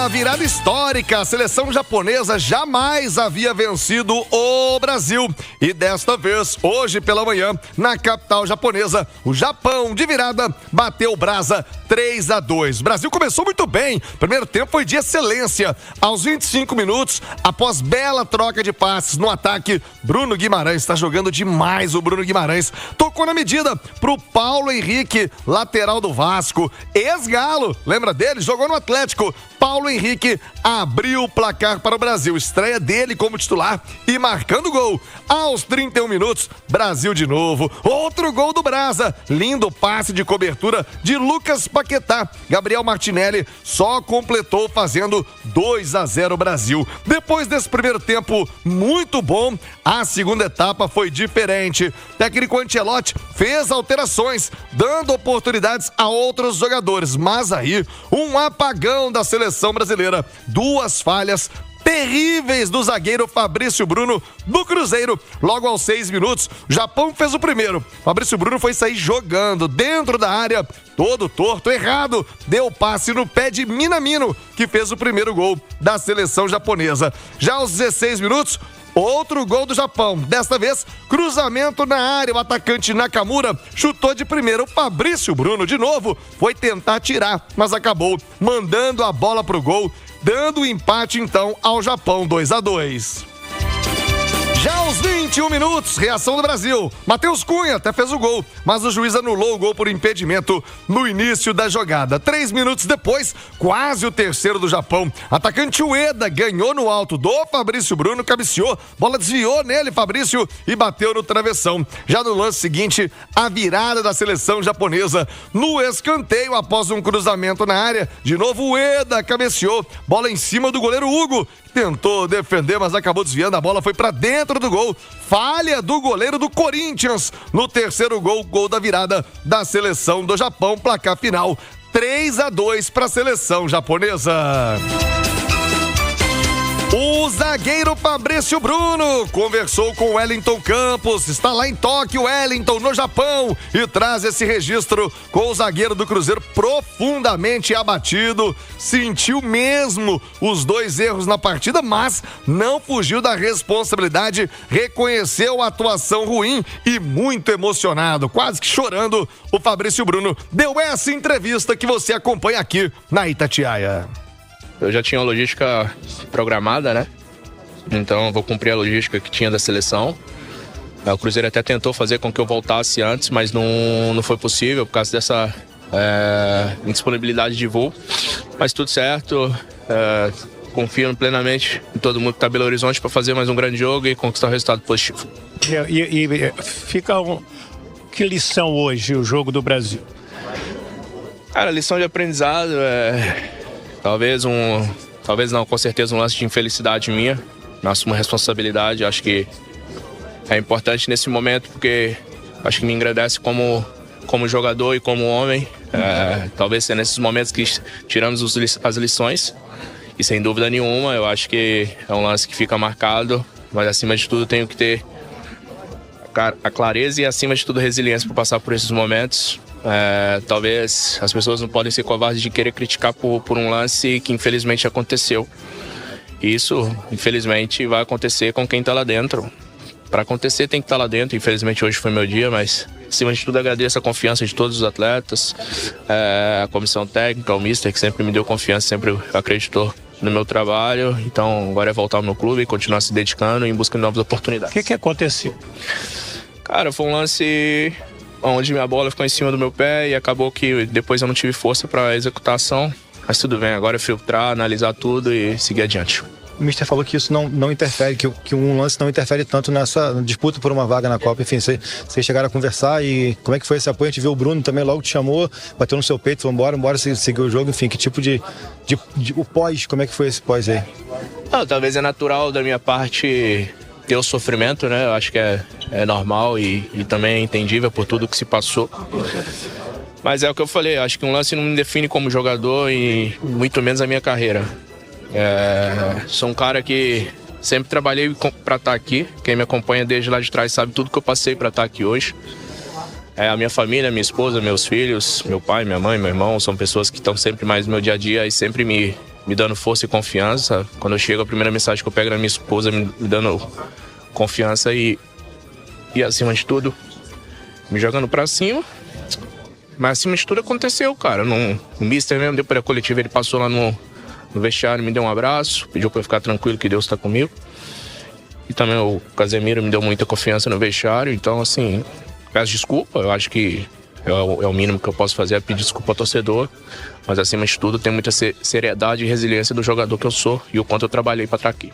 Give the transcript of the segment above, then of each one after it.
Uma virada histórica. A seleção japonesa jamais havia vencido o Brasil. E desta vez, hoje pela manhã, na capital japonesa, o Japão de virada bateu o Brasa 3-2. O Brasil começou muito bem. Primeiro tempo foi de excelência. Aos 25 minutos, após bela troca de passes no ataque, Bruno Guimarães, está jogando demais o Bruno Guimarães, tocou na medida pro Paulo Henrique, lateral do Vasco, ex-Galo, lembra dele? Jogou no Atlético. Paulo Henrique abriu o placar para o Brasil. Estreia dele como titular e marcando gol. Aos 31 minutos, Brasil de novo. Outro gol do Brasa. Lindo passe de cobertura de Lucas Paquetá. Gabriel Martinelli só completou fazendo 2-0 Brasil. Depois desse primeiro tempo muito bom, a segunda etapa foi diferente. O técnico Ancelotti fez alterações, dando oportunidades a outros jogadores. Mas aí, um apagão da seleção brasileira. Duas falhas terríveis do zagueiro Fabrício Bruno do Cruzeiro. Logo aos 6 minutos, o Japão fez o primeiro. Fabrício Bruno foi sair jogando dentro da área, todo torto, errado. Deu passe no pé de Minamino, que fez o primeiro gol da seleção japonesa. Já aos 16 minutos, outro gol do Japão. Desta vez, cruzamento na área. O atacante Nakamura chutou de primeira. O Fabrício Bruno, de novo, foi tentar tirar, mas acabou mandando a bola pro gol, dando o empate, então, ao Japão 2-2. Já aos 21 minutos, reação do Brasil. Matheus Cunha até fez o gol, mas o juiz anulou o gol por impedimento no início da jogada. 3 minutos depois, quase o terceiro do Japão. Atacante Ueda ganhou no alto do Fabrício Bruno, cabeceou, bola desviou nele, Fabrício, e bateu no travessão. Já no lance seguinte, a virada da seleção japonesa no escanteio após um cruzamento na área. De novo, Ueda cabeceou, bola em cima do goleiro Hugo, tentou defender, mas acabou desviando, a bola foi pra dentro do gol. Falha do goleiro do Corinthians no terceiro gol, gol da virada da seleção do Japão. Placar final 3-2 para a seleção japonesa. O zagueiro Fabrício Bruno conversou com o Wellington Campos, está lá em Tóquio, Wellington, no Japão, e traz esse registro com o zagueiro do Cruzeiro profundamente abatido. Sentiu mesmo os 2 erros na partida, mas não fugiu da responsabilidade, reconheceu a atuação ruim e muito emocionado, quase que chorando. O Fabrício Bruno deu essa entrevista que você acompanha aqui na Itatiaia. Eu já tinha a logística programada, né? Então eu vou cumprir a logística que tinha da seleção. O Cruzeiro até tentou fazer com que eu voltasse antes, mas não foi possível por causa dessa indisponibilidade de voo. Mas tudo certo, confio plenamente em todo mundo que está em Belo Horizonte para fazer mais um grande jogo e conquistar um resultado positivo. Que lição hoje o jogo do Brasil? Cara, lição de aprendizado Talvez não, com certeza um lance de infelicidade minha. Eu assumo responsabilidade, acho que é importante nesse momento porque acho que me engrandece como jogador e como homem. Talvez seja nesses momentos que tiramos as lições e sem dúvida nenhuma eu acho que é um lance que fica marcado, mas acima de tudo tenho que ter a clareza e acima de tudo resiliência para passar por esses momentos. Talvez as pessoas não podem ser covardes de querer criticar por um lance que infelizmente aconteceu. Isso, infelizmente, vai acontecer com quem está lá dentro. Para acontecer tem que estar lá dentro. Infelizmente hoje foi meu dia, mas acima de tudo agradeço a confiança de todos os atletas, a comissão técnica, o mister que sempre me deu confiança, sempre acreditou no meu trabalho. Então agora é voltar ao meu clube e continuar se dedicando em busca de novas oportunidades. O que aconteceu? Cara, foi um lance onde minha bola ficou em cima do meu pé e acabou que depois eu não tive força para executar a ação. Mas tudo bem, agora é filtrar, analisar tudo e seguir adiante. O mister falou que isso não interfere, que um lance não interfere tanto nessa disputa por uma vaga na Copa. Enfim, vocês chegaram a conversar e como é que foi esse apoio? A gente viu o Bruno também logo te chamou, bateu no seu peito, falou bora seguir o jogo. Enfim, que tipo de o pós, como é que foi esse pós aí? Talvez é natural da minha parte ter o sofrimento, né? Eu acho que é normal e também é entendível por tudo que se passou. Mas é o que eu falei, acho que um lance não me define como jogador e muito menos a minha carreira. Sou um cara que sempre trabalhei para estar aqui. Quem me acompanha desde lá de trás sabe tudo que eu passei para estar aqui hoje. A minha família, minha esposa, meus filhos, meu pai, minha mãe, meu irmão, são pessoas que estão sempre mais no meu dia a dia e sempre me me dando força e confiança. Quando eu chego, a primeira mensagem que eu pego da minha esposa me dando confiança e acima de tudo, me jogando pra cima. Mas acima de tudo aconteceu, cara. O mister mesmo, depois da coletiva, ele passou lá no vestiário, me deu um abraço, pediu pra eu ficar tranquilo que Deus tá comigo. E também o Casemiro me deu muita confiança no vestiário. Então, assim, peço desculpa. Eu acho que é o mínimo que eu posso fazer, é pedir desculpa ao torcedor. Mas acima de tudo, tem muita seriedade e resiliência do jogador que eu sou e o quanto eu trabalhei pra estar aqui.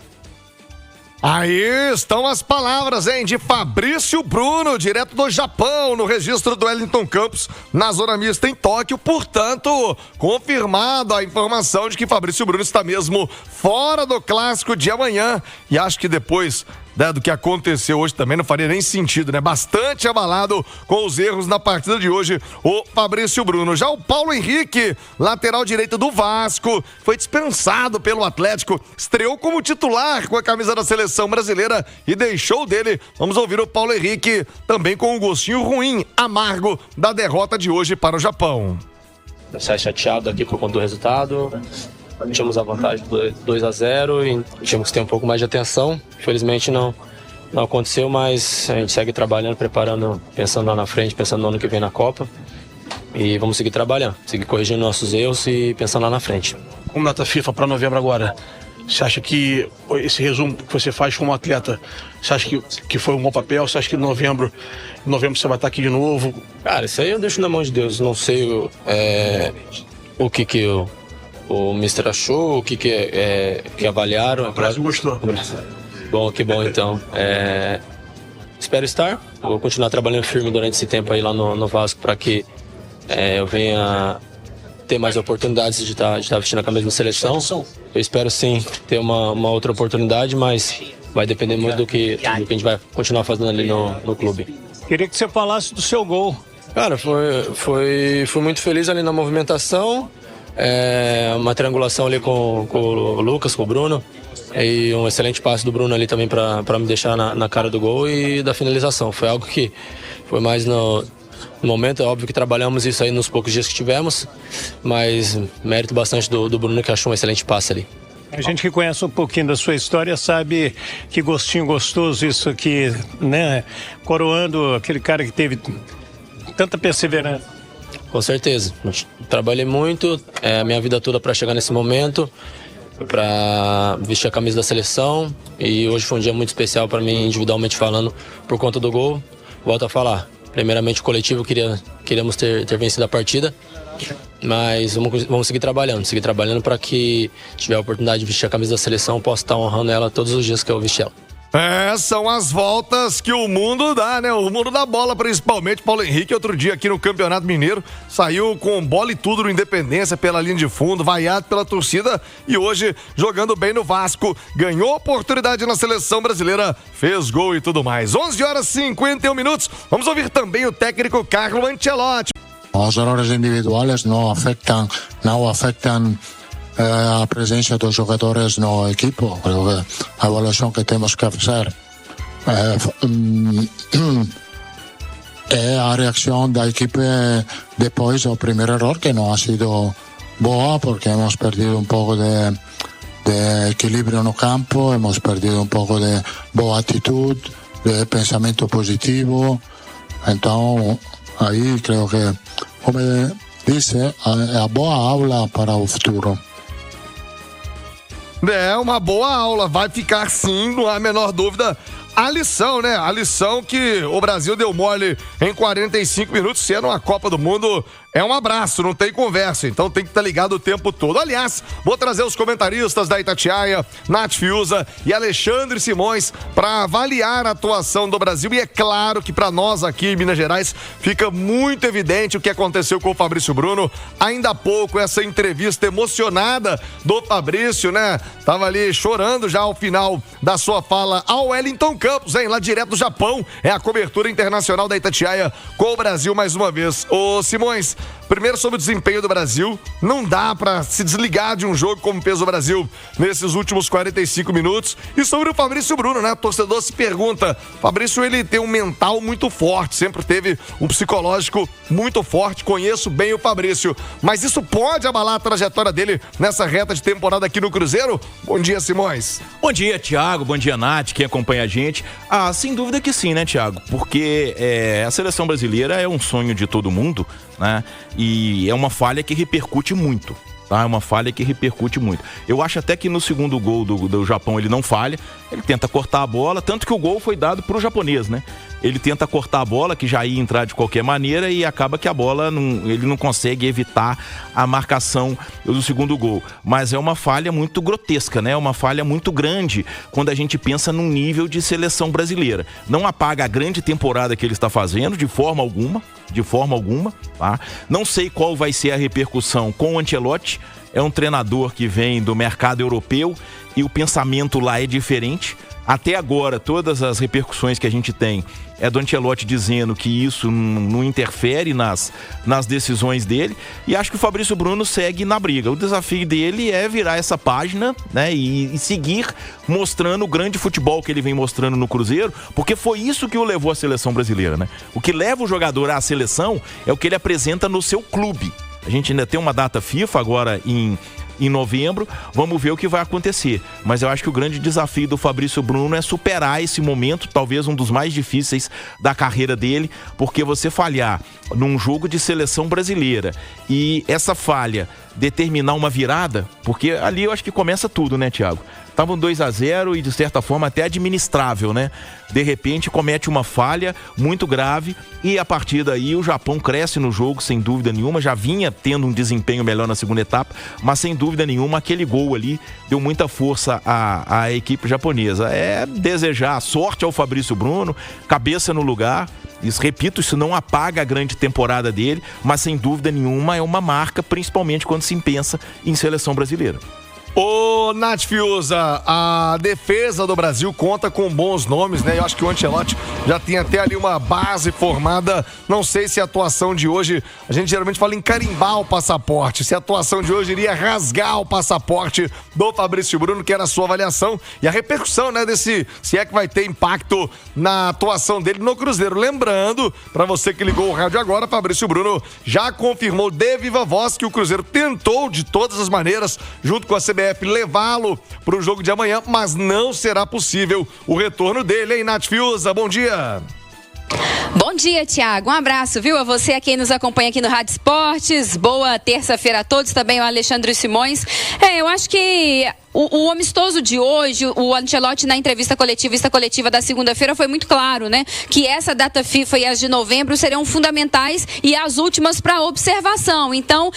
Aí estão as palavras, hein, de Fabrício Bruno, direto do Japão, no registro do Wellington Campos, na zona mista em Tóquio. Portanto, confirmado a informação de que Fabrício Bruno está mesmo fora do clássico de amanhã. E acho que depois, né, do que aconteceu hoje também não faria nem sentido, né? Bastante abalado com os erros na partida de hoje, o Fabrício Bruno. Já o Paulo Henrique, lateral direito do Vasco, foi dispensado pelo Atlético, estreou como titular com a camisa da seleção brasileira e deixou dele. Vamos ouvir o Paulo Henrique também com um gostinho ruim, amargo, da derrota de hoje para o Japão. Sai chateado aqui por conta do resultado. Tínhamos a vantagem de 2-0 e tínhamos que ter um pouco mais de atenção. Infelizmente não aconteceu, mas a gente segue trabalhando, preparando, pensando lá na frente, pensando no ano que vem na Copa. E vamos seguir trabalhando, seguir corrigindo nossos erros e pensando lá na frente. Como data FIFA para novembro agora, você acha que esse resumo que você faz como atleta, você acha que foi um bom papel? Você acha que em novembro você vai estar aqui de novo? Cara, isso aí eu deixo na mão de Deus. Não sei o que o Mister achou, o que avaliaram. O Brasil gostou. Bom, que bom então. Espero estar. Vou continuar trabalhando firme durante esse tempo aí lá no Vasco para que eu venha ter mais oportunidades de estar vestindo a camisa da seleção. Eu espero sim ter uma outra oportunidade, mas vai depender muito do que a gente vai continuar fazendo ali no clube. Queria que você falasse do seu gol. Cara, fui muito feliz ali na movimentação. Uma triangulação ali com o Lucas, com o Bruno. E um excelente passe do Bruno ali também para me deixar na cara do gol e da finalização. Foi algo que foi mais no momento. É óbvio que trabalhamos isso aí nos poucos dias que tivemos, mas mérito bastante do Bruno, que achou um excelente passe ali. A gente que conhece um pouquinho da sua história sabe que gostinho gostoso isso aqui, né? Coroando aquele cara que teve tanta perseverança. Com certeza. Trabalhei muito, a minha vida toda para chegar nesse momento, para vestir a camisa da seleção, e hoje foi um dia muito especial para mim, individualmente falando, por conta do gol. Volto a falar, primeiramente o coletivo, queríamos ter vencido a partida, mas vamos seguir trabalhando para que tiver a oportunidade de vestir a camisa da seleção, eu possa estar honrando ela todos os dias que eu vestir ela. São as voltas que o mundo dá, né? O mundo da bola, principalmente. Paulo Henrique, outro dia aqui no Campeonato Mineiro, saiu com bola e tudo no Independência, pela linha de fundo, vaiado pela torcida, e hoje jogando bem no Vasco, ganhou oportunidade na seleção brasileira, fez gol e tudo mais. 11h51. Vamos ouvir também o técnico Carlo Ancelotti. Os errores individuales não afetam a presença dos jogadores no equipo. Creo que a evaluação que temos que fazer é a reação da equipe depois do primeiro erro, que não ha sido boa, porque hemos perdido um pouco de equilíbrio no campo, hemos perdido um pouco de boa atitude, de pensamento positivo. Então, aí creio que, como disse, é a boa aula para o futuro. É uma boa aula, vai ficar sim, não há a menor dúvida. A lição, né? A lição que o Brasil deu mole em 45 minutos, sendo uma Copa do Mundo, é um abraço, não tem conversa, então tem que estar ligado o tempo todo. Aliás, vou trazer os comentaristas da Itatiaia, Nath Fiuza e Alexandre Simões para avaliar a atuação do Brasil, e é claro que para nós aqui em Minas Gerais fica muito evidente o que aconteceu com o Fabrício Bruno. Ainda há pouco, essa entrevista emocionada do Fabrício, né? Tava ali chorando já ao final da sua fala ao Wellington Campos, hein? Lá direto do Japão, é a cobertura internacional da Itatiaia com o Brasil mais uma vez. Ô Simões, Primeiro sobre o desempenho do Brasil. Não dá pra se desligar de um jogo como fez o Brasil nesses últimos 45 minutos. E sobre o Fabrício Bruno, né? O torcedor se pergunta. Fabrício, ele tem um mental muito forte, sempre teve um psicológico muito forte. Conheço bem o Fabrício, mas isso pode abalar a trajetória dele nessa reta de temporada aqui no Cruzeiro? Bom dia, Simões. Bom dia, Thiago. Bom dia, Nath, quem acompanha a gente. Sem dúvida que sim, né, Thiago? Porque a seleção brasileira é um sonho de todo mundo, né? E é uma falha que repercute muito. Tá? É uma falha que repercute muito. Eu acho até que no segundo gol do Japão ele não falha, ele tenta cortar a bola, tanto que o gol foi dado pro japonês, né? Ele tenta cortar a bola, que já ia entrar de qualquer maneira, e acaba que a bola, ele não consegue evitar a marcação do segundo gol. Mas é uma falha muito grotesca, né? É uma falha muito grande quando a gente pensa num nível de seleção brasileira. Não apaga a grande temporada que ele está fazendo, de forma alguma, tá? Não sei qual vai ser a repercussão com o Ancelotti. É um treinador que vem do mercado europeu e o pensamento lá é diferente. Até agora, todas as repercussões que a gente tem é do Ancelotti dizendo que isso não interfere nas decisões dele. E acho que o Fabrício Bruno segue na briga. O desafio dele é virar essa página, né, e seguir mostrando o grande futebol que ele vem mostrando no Cruzeiro, porque foi isso que o levou à seleção brasileira, né? O que leva o jogador à seleção é o que ele apresenta no seu clube. A gente ainda tem uma data FIFA agora em novembro, vamos ver o que vai acontecer. Mas eu acho que o grande desafio do Fabrício Bruno é superar esse momento, talvez um dos mais difíceis da carreira dele, porque você falhar num jogo de seleção brasileira e essa falha determinar uma virada, porque ali eu acho que começa tudo, né, Thiago? Estavam 2-0 e de certa forma até administrável, né? De repente comete uma falha muito grave e a partir daí o Japão cresce no jogo, sem dúvida nenhuma. Já vinha tendo um desempenho melhor na segunda etapa, mas sem dúvida nenhuma aquele gol ali deu muita força à equipe japonesa. É desejar sorte ao Fabrício Bruno, cabeça no lugar. Repito, isso não apaga a grande temporada dele, mas sem dúvida nenhuma é uma marca, principalmente quando se pensa em seleção brasileira. Ô, Nath Fiuza, a defesa do Brasil conta com bons nomes, né? Eu acho que o Ancelotti já tem até ali uma base formada. Não sei se a atuação de hoje, a gente geralmente fala em carimbar o passaporte, se a atuação de hoje iria rasgar o passaporte do Fabrício Bruno, que era a sua avaliação, e a repercussão, né, se é que vai ter impacto na atuação dele no Cruzeiro. Lembrando, pra você que ligou o rádio agora, Fabrício Bruno já confirmou de viva voz que o Cruzeiro tentou de todas as maneiras, junto com a CBF, levá-lo para o jogo de amanhã, mas não será possível o retorno dele, hein, Nath Fiuza? Bom dia! Bom dia, Thiago. Um abraço, viu? A você, a quem nos acompanha aqui no Rádio Esportes. Boa terça-feira a todos, também o Alexandre Simões. Eu acho que o amistoso de hoje, o Ancelotti na entrevista coletiva da segunda-feira foi muito claro, né? Que essa data FIFA e as de novembro seriam fundamentais e as últimas para observação. Então,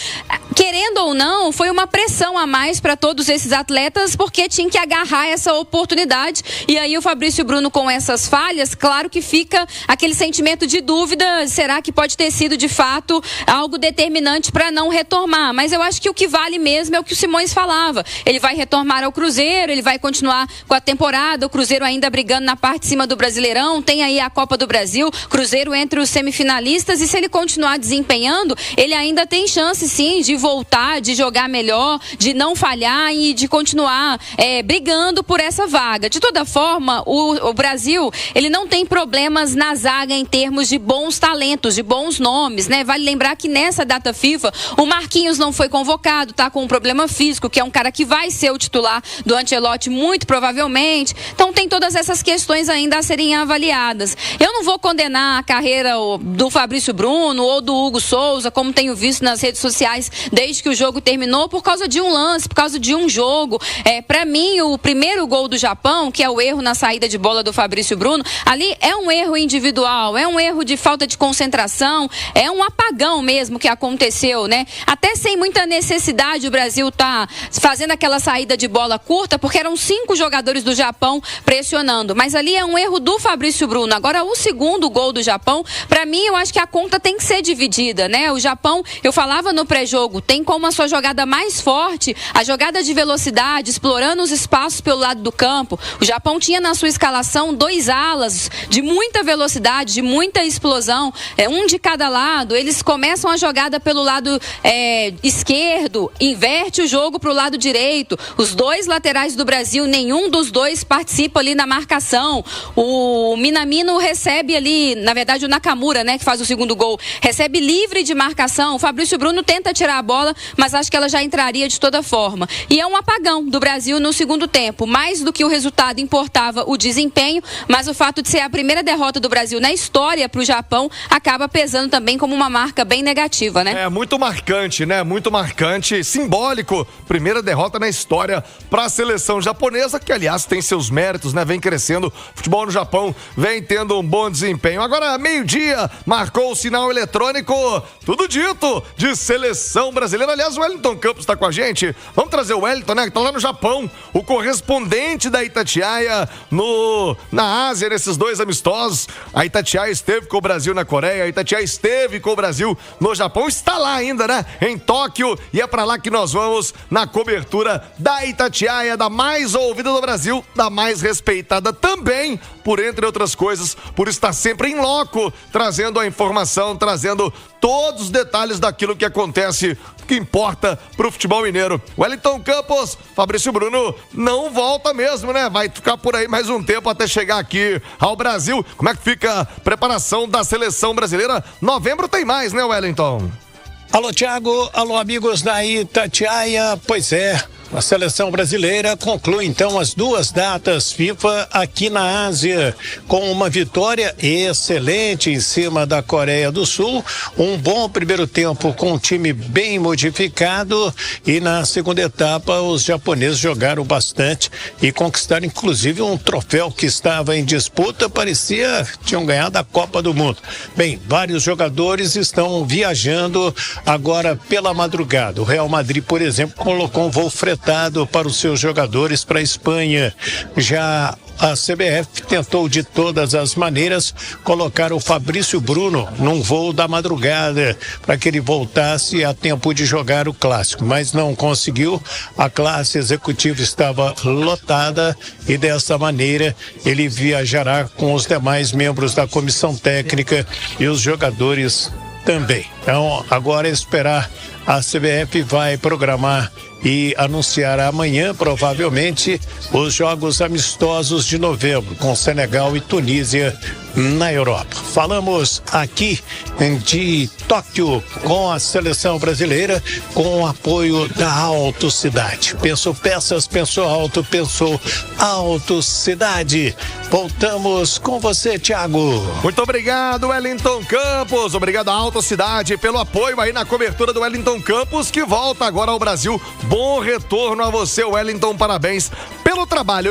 querendo ou não, foi uma pressão a mais para todos esses atletas, porque tinha que agarrar essa oportunidade. E aí o Fabrício Bruno com essas falhas, claro que fica aquele sentimento de dúvida, será que pode ter sido de fato algo determinante para não retomar? Mas eu acho que o que vale mesmo é o que o Simões falava. Ele vai retomar ao Cruzeiro, ele vai continuar com a temporada, o Cruzeiro ainda brigando na parte de cima do Brasileirão, tem aí a Copa do Brasil, Cruzeiro entre os semifinalistas, e se ele continuar desempenhando, ele ainda tem chance sim de voltar, de jogar melhor, de não falhar e de continuar brigando por essa vaga. De toda forma, o Brasil, ele não tem problemas na zaga em termos de bons talentos, de bons nomes, né? Vale lembrar que nessa data FIFA, o Marquinhos não foi convocado, tá com um problema físico, que é um cara que vai ser o titular do Ancelotti, muito provavelmente. Então tem todas essas questões ainda a serem avaliadas. Eu não vou condenar a carreira do Fabrício Bruno ou do Hugo Souza, como tenho visto nas redes sociais desde que o jogo terminou, por causa de um lance, por causa de um jogo. Para mim, o primeiro gol do Japão, que é o erro na saída de bola do Fabrício Bruno, ali é um erro individual, é um erro de falta de concentração, é um apagão mesmo que aconteceu, né? Até sem muita necessidade o Brasil tá fazendo aquela saída de de bola curta, porque eram 5 jogadores do Japão pressionando. Mas ali é um erro do Fabrício Bruno. Agora, o segundo gol do Japão, para mim, eu acho que a conta tem que ser dividida, né? O Japão, eu falava no pré-jogo, tem como a sua jogada mais forte, a jogada de velocidade, explorando os espaços pelo lado do campo. O Japão tinha na sua escalação 2 alas de muita velocidade, de muita explosão, um de cada lado. Eles começam a jogada pelo lado esquerdo, inverte o jogo para o lado direito. Os 2 laterais do Brasil, nenhum dos 2 participa ali na marcação. O Minamino recebe ali, na verdade o Nakamura, né, que faz o segundo gol, recebe livre de marcação. O Fabrício Bruno tenta tirar a bola, mas acho que ela já entraria de toda forma. E é um apagão do Brasil no segundo tempo. Mais do que o resultado importava o desempenho, mas o fato de ser a primeira derrota do Brasil na história para o Japão acaba pesando também como uma marca bem negativa, né? É muito marcante, né? Muito marcante, simbólico. Primeira derrota na história para a seleção japonesa, que aliás tem seus méritos, né? Vem crescendo. Futebol no Japão vem tendo um bom desempenho. Agora, meio-dia, marcou o sinal eletrônico. Tudo dito de seleção brasileira. Aliás, o Wellington Campos está com a gente. Vamos trazer o Wellington, né? Que tá lá no Japão. O correspondente da Itatiaia na Ásia, nesses 2 amistosos. A Itatiaia esteve com o Brasil na Coreia, a Itatiaia esteve com o Brasil no Japão, está lá ainda, né? Em Tóquio, e é pra lá que nós vamos na cobertura da Itatiaia, da mais ouvida do Brasil, da mais respeitada também, por entre outras coisas, por estar sempre em loco, trazendo a informação, trazendo todos os detalhes daquilo que acontece, que importa pro futebol mineiro. Wellington Campos, Fabrício Bruno não volta mesmo, né? Vai ficar por aí mais um tempo até chegar aqui ao Brasil. Como é que fica a preparação da seleção brasileira? Novembro tem mais, né, Wellington? Alô, Thiago. Alô, amigos da Itatiaia. Pois é. A seleção brasileira conclui então as 2 datas FIFA aqui na Ásia, com uma vitória excelente em cima da Coreia do Sul, um bom primeiro tempo com um time bem modificado, e na segunda etapa os japoneses jogaram bastante e conquistaram inclusive um troféu que estava em disputa, parecia que tinham ganhado a Copa do Mundo. Bem, vários jogadores estão viajando agora pela madrugada. O Real Madrid, por exemplo, colocou um voo fretado para os seus jogadores para a Espanha. Já a CBF tentou de todas as maneiras colocar o Fabrício Bruno num voo da madrugada para que ele voltasse a tempo de jogar o clássico, mas não conseguiu. A classe executiva estava lotada e dessa maneira ele viajará com os demais membros da comissão técnica e os jogadores também. Então agora é esperar. A CBF vai programar e anunciar amanhã, provavelmente, os jogos amistosos de novembro, com Senegal e Tunísia na Europa. Falamos aqui de Tóquio com a seleção brasileira, com o apoio da Auto Cidade. Pensou peças, pensou auto, pensou Auto Cidade. Voltamos com você, Thiago. Muito obrigado, Wellington Campos. Obrigado à Auto Cidade pelo apoio aí na cobertura do Wellington Campos, que volta agora ao Brasil. Bom retorno a você, Wellington. Parabéns pelo trabalho.